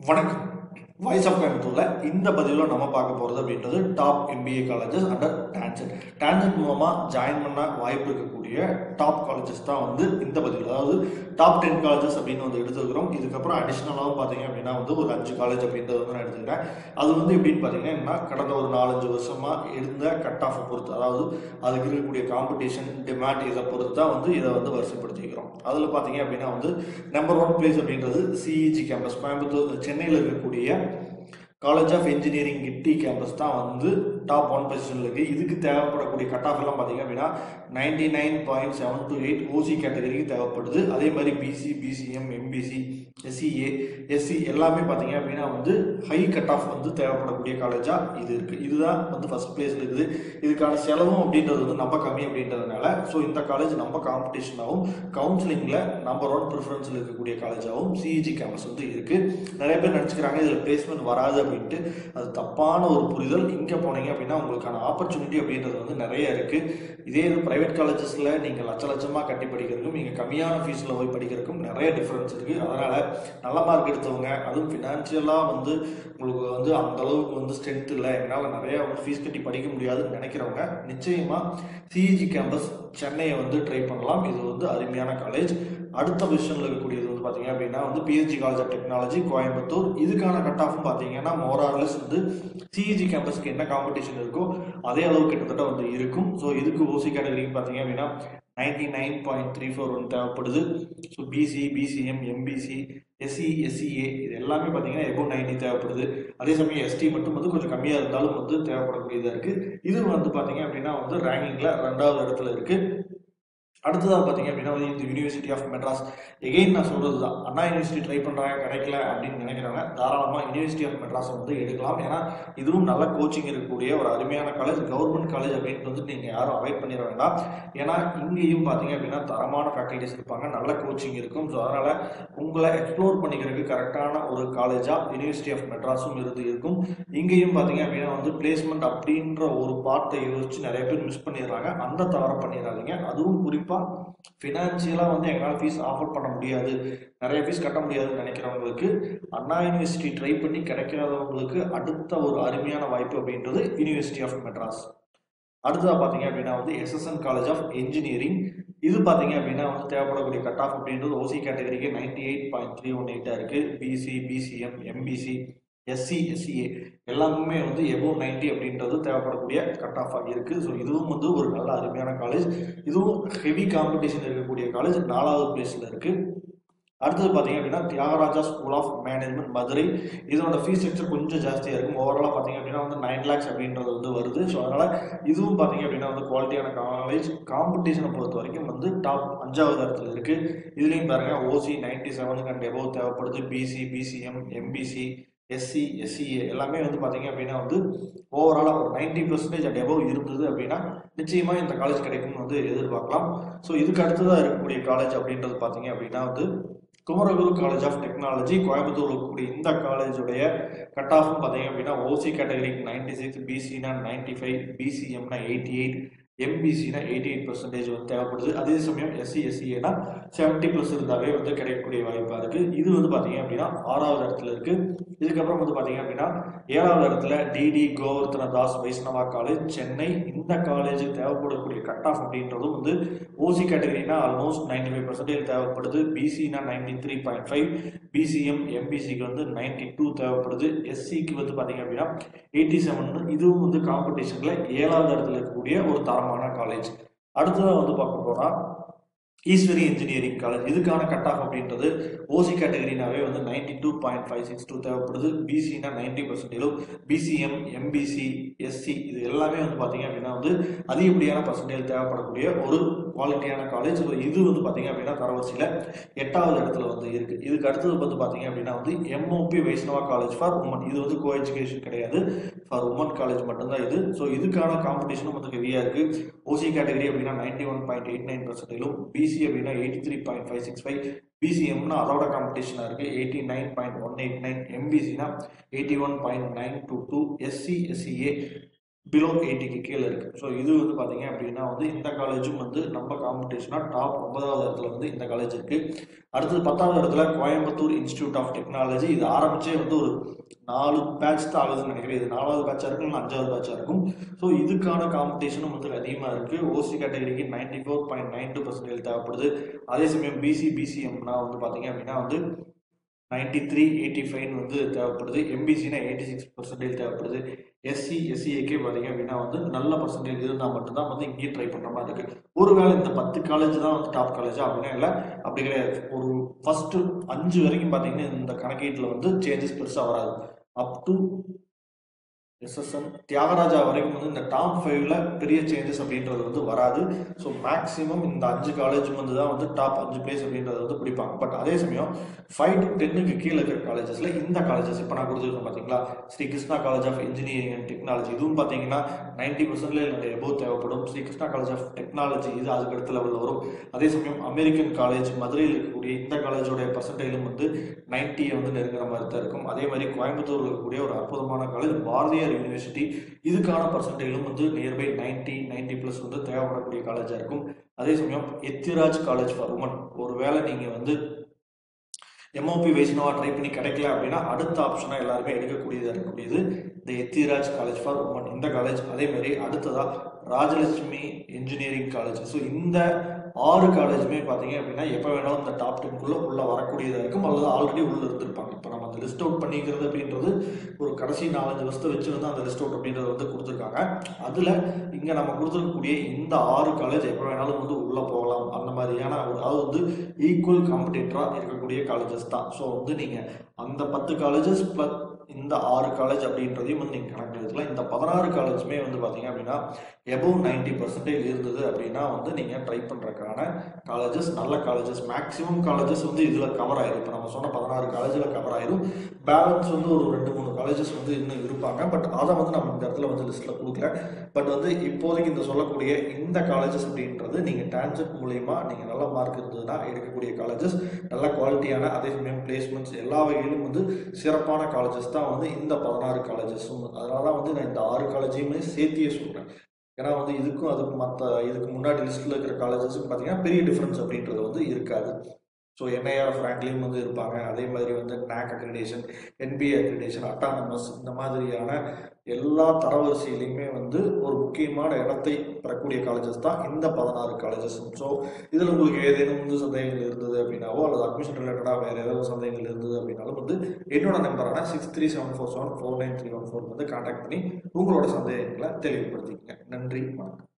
வணக்கம். Voice of கோயம்புத்தூர்ல இந்த பதிவில் நம்ம பார்க்க போகிறது அப்படின்றது top MBA colleges under tangent. Tangent மூலமாக ஜாயின் பண்ண வாய்ப்பு இருக்கக்கூடிய டாப் காலேஜஸ் தான் வந்து இந்த பதிவில், அதாவது டாப் 10 காலேஜஸ் அப்படின்னு வந்து எடுத்துக்கிறோம். இதுக்கப்புறம் அடிஷ்னலாகவும் பார்த்தீங்க அப்படின்னா வந்து ஒரு 5 காலேஜ் அப்படின்றத வந்து நான் எடுத்துக்கிறேன். அது வந்து எப்படின்னு பார்த்தீங்கன்னா கடந்த ஒரு 4-5 வருஷமாக இருந்த கட் ஆஃபை பொறுத்து, அதாவது அதுக்கு இருக்கக்கூடிய காம்படிஷன் டிமாண்ட் இதை பொறுத்து தான் வந்து இதை வந்து வரிசைப்படுத்திக்கிறோம். அதில் பார்த்தீங்க அப்படின்னா வந்து நம்பர் 1 பிளேஸ் அப்படின்றது CEG கேம்பஸ், கோயம்புத்தூர் சென்னையில் இருக்கக்கூடிய காலேஜ் ஆஃப் இன்ஜினியரிங் கிட்டி கேம்பஸ் தான் வந்து டாப் 1 பொசிஷனில் இருக்குது. இதுக்கு தேவைப்படக்கூடிய கட் ஆஃப் எல்லாம் பார்த்தீங்க அப்படின்னா 99.728 OC கேட்டகரிக்கு தேவைப்படுது. அதே மாதிரி BC, BCM, MBC, SCA, SC எல்லாமே பார்த்தீங்க அப்படின்னா வந்து ஹை கட் ஆஃப் வந்து தேவைப்படக்கூடிய காலேஜாக இது இருக்குது. இதுதான் வந்து ஃபர்ஸ்ட் பிளேஸில் இருக்குது. இதுக்கான செலவும் அப்படின்றது வந்து நம்ம கம்மி அப்படின்றதுனால ஸோ இந்த காலேஜ் நம்ம காம்படிஷனாகவும் கவுன்சிலிங்கில் நம்பர் 1 ப்ரிஃபரன்ஸில் இருக்கக்கூடிய காலேஜாகவும் CEG கேம்பஸ் வந்து இருக்குது. நிறைய பேர் நினச்சிக்கிறாங்க இதில் பிளேஸ்மெண்ட் வராது அப்படின்ட்டு. அது தப்பான ஒரு புரிதல். இங்கே போனீங்க அப்படின்னா உங்களுக்கான ஆப்பர்ச்சுனிட்டி அப்படின்றது வந்து நிறைய இருக்குது. இதே இது ப்ரைவேட் காலேஜஸில் நீங்கள் லட்சமாக கட்டி படிக்கிறதுக்கும் நீங்கள் கம்மியான ஃபீஸில் போய் படிக்கிறதுக்கும் நிறைய டிஃப்ரென்ஸ் இருக்குது. அதனால் நல்ல மார்க் எடுத்தவங்க, அதுவும் ஃபினான்ஷியலாக வந்து உங்களுக்கு வந்து அந்த அளவுக்கு வந்து ஸ்ட்ரென்த் இல்லை, என்னால் நிறையா வந்து ஃபீஸ் கட்டி படிக்க முடியாதுன்னு நினைக்கிறவங்க நிச்சயமாக CEG கேம்பஸ் சென்னையை வந்து ட்ரை பண்ணலாம். இது வந்து அருமையான காலேஜ். அடுத்த பொசிஷனில் இருக்கக்கூடியது வந்து பார்த்தீங்க அப்படின்னா வந்து PSG college of technology Coimbatore. இதுக்கான கட் ஆஃப்னு பார்த்தீங்கன்னா மோரார்லெஸ் வந்து CEG கேம்பஸ்க்கு என்ன காம்படிஷன் இருக்கோ அதே அளவு கிட்டத்தட்ட வந்து இருக்கும். ஸோ இதுக்கு OC கேட்டகரிக்கு பார்த்தீங்க அப்படின்னா 99.341 தேவைப்படுது. So BC, BCM, MBC, SC, SCA இது எல்லாமே பார்த்தீங்கன்னா எபோவ் 90 தேவைப்படுது. அதே சமயம் ST மட்டும் வந்து கொஞ்சம் கம்மியாக இருந்தாலும் வந்து தேவைப்படக்கூடியதாக இருக்குது. இது வந்து பார்த்தீங்க அப்படின்னா வந்து ரேங்கிங்கில் 2வது இடத்துல இருக்குது. அடுத்ததாக பார்த்தீங்க அப்படின்னா வந்து இந்த யூனிவர்சிட்டி ஆஃப் மெட்ராஸ். எகெயின் நான் சொல்கிறது தான், அண்ணா யூனிவர்சிட்டி ட்ரை பண்ணுறாங்க கிடைக்கல அப்படின்னு நினைக்கிறவங்க தாராளமாக யூனிவர்சிட்டி ஆஃப் மெட்ராஸ் வந்து எடுக்கலாம். ஏன்னா இதுவும் நல்ல கோச்சிங் இருக்கக்கூடிய ஒரு அருமையான காலேஜ். கவர்மெண்ட் காலேஜ் அப்படின்ட்டு வந்து நீங்கள் யாரும் அவாய்ட் பண்ணிட வேண்டாம். ஏன்னா இங்கேயும் பார்த்தீங்க அப்படின்னா தரமான ஃபேக்கல்ட்டிஸ் இருப்பாங்க, நல்ல கோச்சிங் இருக்கும். ஸோ அதனால் உங்களை எக்ஸ்ப்ளோர் பண்ணிக்கிறதுக்கு கரெக்டான ஒரு காலேஜாக யூனிவர்சிட்டி ஆஃப் மெட்ராஸும் இருக்கும். இங்கேயும் பார்த்தீங்க அப்படின்னா வந்து பிளேஸ்மெண்ட் அப்படின்ற ஒரு பார்ட்டை யோசிச்சு நிறைய பேர் மிஸ் பண்ணிடுறாங்க. அந்த தவறை பண்ணிடாதீங்க. அதுவும் குறிப்பாக ஃபினான்ஷியலாக வந்து எங்களால் ஃபீஸ் ஆஃபர் பண்ண முடியாது, நிறைய ஃபீஸ் கட்ட முடியாதுன்னு நினைக்கிறவங்களுக்கு, அண்ணா யூனிவர்சிட்டி ட்ரை பண்ணி கிடைக்காதவங்களுக்கு அடுத்த ஒரு அருமையான வாய்ப்பு அப்படின்றது யூனிவர்சிட்டி ஆஃப் மெட்ராஸ். அடுத்ததாக பார்த்தீங்க அப்படின்னா வந்து SSN காலேஜ் ஆஃப் இன்ஜினியரிங். இது பார்த்தீங்க அப்படின்னா வந்து தேவைப்படக்கூடிய கட் ஆஃப் அப்படின்றது OC கேட்டகரிக்கு 98.318 இருக்குது. BC, BCM, MBC, SC, SCA எல்லாமே வந்து எபோவ் 90 அப்படின்றது தேவைப்படக்கூடிய கட் ஆஃபாக இருக்குது. ஸோ இதுவும் வந்து ஒரு நல்ல அருமையான காலேஜ். இதுவும் ஹெவி காம்படிஷன் இருக்கக்கூடிய காலேஜ் 4வது பிளேஸில் இருக்குது. அடுத்தது பார்த்தீங்க அப்படின்னா Thiagaraja school of management Madurai. இதோட ஃபீஸ் ஸ்ட்ரக்சர் கொஞ்சம் ஜாஸ்தியாக இருக்கும். ஓவராலாக பார்த்தீங்க அப்படின்னா வந்து 9 lakhs அப்படின்றது வந்து வருது. ஸோ அதனால் இதுவும் பார்த்தீங்க அப்படின்னா வந்து குவாலிட்டியான காலேஜ். காம்படிஷனை பொறுத்த வரைக்கும் வந்து டாப் 5வது இடத்துல இருக்குது. இதுலேயும் பாருங்கள் OC 97 அண்ட் எபோவ் தேவைப்படுது. BC, BCM, MBC, SC, SCA எல்லாமே வந்து பார்த்தீங்க அப்படின்னா வந்து ஓவராலாக ஒரு 90% அண்ட் எபோவ் இருந்தது அப்படின்னா நிச்சயமாக இந்த காலேஜ் கிடைக்கும்னு வந்து எதிர்பார்க்கலாம். ஸோ இதுக்கு அடுத்ததாக இருக்கக்கூடிய காலேஜ் அப்படின்றது பார்த்தீங்க அப்படின்னா வந்து Kumaraguru college of technology Coimbatore இருக்கக்கூடிய இந்த காலேஜுடைய கட் ஆஃப்னு பார்த்தீங்க அப்படின்னா OC கேட்டகரிக்கு 96, BCனா 95, BCMனா 88, MBCனா 88% வந்து தேவைப்படுது. அதே சமயம் SC, SCAனா 70+ இருந்தாவே வந்து கிடைக்கக்கூடிய வாய்ப்பாக இருக்குது. இது வந்து பார்த்தீங்க அப்படின்னா 6வது இடத்துல இருக்குது. இதுக்கப்புறம் வந்து பார்த்தீங்க அப்படின்னா 7வது இடத்துல DD கோவர்த்தன தாஸ் வைஷ்ணவா காலேஜ் சென்னை. இந்த காலேஜுக்கு தேவைப்படக்கூடிய கட் ஆஃப் அப்படின்றதும் வந்து OC கேட்டகரினா ஆல்மோஸ்ட் 95% தேவைப்படுது. BCனா 93.5, BCM, MBCக்கு வந்து 92 தேவைப்படுது. SCக்கு வந்து பார்த்தீங்க அப்படின்னா 87. இதுவும் வந்து காம்படிஷனில் 7வது இடத்துல இருக்கக்கூடிய ஒரு தரமான காலேஜ். அடுத்ததாக வந்து பார்க்க போனால் ஈஸ்வரி இன்ஜினியரிங் காலேஜ். இதுக்கான கட் ஆஃப் அப்படின்றது OC கேட்டகரினாவே வந்து 92.562 தேவைப்படுது. BCனா 90%, BCM, MBC, SC இது எல்லாமே வந்து பார்த்தீங்க அப்படின்னா வந்து அதிகப்படியான பர்சன்டேஜ் தேவைப்படக்கூடிய ஒரு குவாலிட்டியான காலேஜ். இது வந்து பார்த்தீங்க அப்படின்னா தரவரிசையில் 8வது இடத்துல வந்து இருக்குது. இதுக்கு அடுத்தது வந்து பார்த்தீங்க அப்படின்னா வந்து MOP Vaishnava college for women. இது வந்து கோ எஜுகேஷன் கிடையாது, ஃபார் உமன் காலேஜ் மட்டும்தான் இது. ஸோ இதுக்கான காம்படிஷனும் வந்து ஹெவியாக இருக்குது. OC கேட்டகரி அப்படின்னா 91.89%, BC அப்படின்னா 83.565, BCMனா அதோட காம்படிஷனாக இருக்குது 89.189, MBCனா 81.922, SC, SCA பிலோ 80க்கு கீழே இருக்கு. ஸோ இது வந்து பார்த்தீங்க அப்படின்னா வந்து இந்த காலேஜும் வந்து நம்ம காம்படிஷனாக டாப் 9வது இடத்துல வந்து இந்த காலேஜ் இருக்கு. அடுத்தது 10வது இடத்துல கோயம்புத்தூர் இன்ஸ்டியூட் ஆஃப் டெக்னாலஜி. இது ஆரம்பிச்சே வந்து ஒரு 4 பேட்ச் தான் ஆகுதுன்னு நினைக்கிறேன். இது 4வது பேட்சாக இருக்கும், இல்லை 5வது பேட்சாக இருக்கும். ஸோ இதுக்கான காம்படிஷனும் வந்து அதிகமாக இருக்கு. ஓசி கேட்டகரிக்கு 94.92% தேவைப்படுது. அதே சமயம் பிசிஎம்னா வந்து பார்த்தீங்க அப்படின்னா வந்து 93, 85 வந்து தேவைப்படுது. எம்பிசினா 86% தேவைப்படுது. எஸ்சிஏக்கே பார்த்தீங்க அப்படின்னா வந்து நல்ல பர்சன்டேஜ் இருந்தால் மட்டும்தான் வந்து இங்கேயும் ட்ரை பண்ணுற மாதிரி இருக்கு. ஒருவேளை இந்த 10 காலேஜ் தான் வந்து டாப் காலேஜா அப்படின்னா இல்லை, அப்படி கிடையாது. ஒரு ஃபர்ஸ்ட் 5 வரைக்கும் பார்த்தீங்கன்னா இந்த கணக்கீட்டில் வந்து சேஞ்சஸ் பெருசாக வராது. அப் டு எஸ்எஸ்என் தியாகராஜா வரைக்கும் வந்து இந்த டாப் 5ல பெரிய சேஞ்சஸ் அப்படின்றது வந்து வராது. ஸோ மேக்ஸிமம் இந்த 5 காலேஜும் வந்து தான் வந்து டாப் 5 பிளேஸ் அப்படின்றத வந்து பிடிப்பாங்க. பட் அதே சமயம் 5 to 10க்கு கீழே இருக்கிற காலேஜஸ்ல இந்த காலேஜஸ் இப்போ நான் கொடுத்துருக்கேன் பார்த்தீங்களா, Sri Krishna college of engineering and technology, இதுவும் பார்த்தீங்கன்னா 90% என்னுடைய எபோவ் தேவைப்படும். Sri Krishna college of technology இது அதுக்கு அடுத்த லெவலில் வரும். அதே சமயம் அமெரிக்கன் காலேஜ் மதுரையில் இருக்கக்கூடிய இந்த காலேஜோடைய பர்சன்டேஜும் வந்து 90 வந்து நெருங்குற மாதிரி தான் இருக்கும். அதே மாதிரி கோயம்புத்தூர்ல இருக்கக்கூடிய ஒரு அற்புதமான காலேஜ் பாரதியார் யூனிவர்சிட்டி, இதுக்கான பர்சன்டேஜும் வந்து நியர்பை 90+ வந்து தேவைப்படக்கூடிய காலேஜா இருக்கும். அதே சமயம் எத்திராஜ் காலேஜ் ஃபார் உமன், ஒருவேளை நீங்க வந்து எம்ஓபி வைஷ்ணவா ட்ரை பண்ணி கிடைக்கல அப்படின்னா அடுத்த ஆப்ஷனாக எல்லாருமே எடுக்கக்கூடியதாக இருக்கக்கூடியது இந்த எத்திராஜ் காலேஜ் ஃபார் உமன் இந்த காலேஜ். அதே மாதிரி அடுத்ததா ராஜலட்சுமி இன்ஜினியரிங் காலேஜ். ஸோ இந்த 6 காலேஜுமே பார்த்தீங்க அப்படின்னா எப்போ வேணாலும் இந்த டாப் 10க்குள்ள உள்ள வரக்கூடியதாக இருக்கும், அல்லது ஆல்ரெடி உள்ள இருந்திருப்பாங்க. இப்போ நம்ம அந்த லிஸ்ட் அவுட் பண்ணிக்கிறது அப்படின்றது ஒரு கடைசி 4-5 வருஷத்தை வச்சு வந்து அந்த லிஸ்ட் அவுட் அப்படின்றது வந்து கொடுத்துருக்காங்க. அதில் இங்கே நம்ம கொடுத்துருக்கக்கூடிய இந்த 6 காலேஜ் எப்போ வேணாலும் வந்து உள்ளே போகலாம். அந்த மாதிரியான அதாவது வந்து ஈக்குவல் காம்படிட்டராக இருக்கக்கூடிய காலேஜஸ் தான். ஸோ வந்து நீங்கள் அந்த 10 காலேஜஸ் ப்ளஸ் இந்த 6 காலேஜ் அப்படின்றதையும் வந்து நீங்கள் கணக்கில் எடுத்துக்கலாம். இந்த 16 காலேஜுமே வந்து பார்த்தீங்க அப்படின்னா எபோவ் 90% இருந்தது அப்படின்னா வந்து நீங்கள் ட்ரை பண்ணுறதுக்கான காலேஜஸ், நல்ல காலேஜஸ். மேக்ஸிமம் காலேஜஸ் வந்து இதில் கவர் ஆயிடும். இப்போ நம்ம சொன்ன 16 காலேஜில் கவர் ஆயிடும். பேலன்ஸ் வந்து ஒரு 2-3 காலேஜஸ் வந்து இன்னும் இருப்பாங்க. பட் அதை வந்து நம்ம இந்த இடத்துல வந்து லிஸ்ட்டில் கொடுக்கல. பட் வந்து இப்போதைக்கு இந்த சொல்லக்கூடிய இந்த காலேஜஸ் அப்படின்றது நீங்கள் டான்ஜெட் மூலயமா நீங்கள் நல்ல மார்க் இருந்ததுன்னா எடுக்கக்கூடிய காலேஜஸ், நல்ல குவாலிட்டியான, அதே சமயம் பிளேஸ்மெண்ட்ஸ் எல்லா வகையிலும் வந்து சிறப்பான காலேஜஸ் தான் வந்து இந்த 16 காலேஜஸும். அதனால தான் வந்து நான் இந்த 6 காலேஜையுமே சேர்த்தியே சொல்கிறேன். ஏன்னா வந்து இதுக்கும் அதுக்கு இதுக்கு முன்னாடி லிஸ்ட்டில் இருக்கிற காலேஜஸும் பார்த்தீங்கன்னா பெரிய டிஃப்ரென்ஸ் அப்படின்றது வந்து இருக்காது. ஸோ என்ஐஆர் ரேங்க்லேயும் வந்து இருப்பாங்க. அதே மாதிரி வந்து NAC accreditation, NBA accreditation, autonomous, இந்த மாதிரியான எல்லா தரவரிசையிலையுமே வந்து ஒரு முக்கியமான இடத்தை பெறக்கூடிய காலேஜஸ் தான் இந்த 16 காலேஜஸும். ஸோ இதில் உங்களுக்கு ஏதேனும் வந்து சந்தேகங்கள் இருந்தது அப்படின்னாவோ, அல்லது அட்மிஷன் ரிலேட்டடாக வேறு ஏதாவது சந்தேகங்கள் இருந்தது அப்படின்னாலும் வந்து என்னோட நம்பரான 6374749314 வந்து கான்டாக்ட் பண்ணி உங்களோட சந்தேகங்களை தெளிவுபடுத்திக்கங்க. நன்றி, வணக்கம்.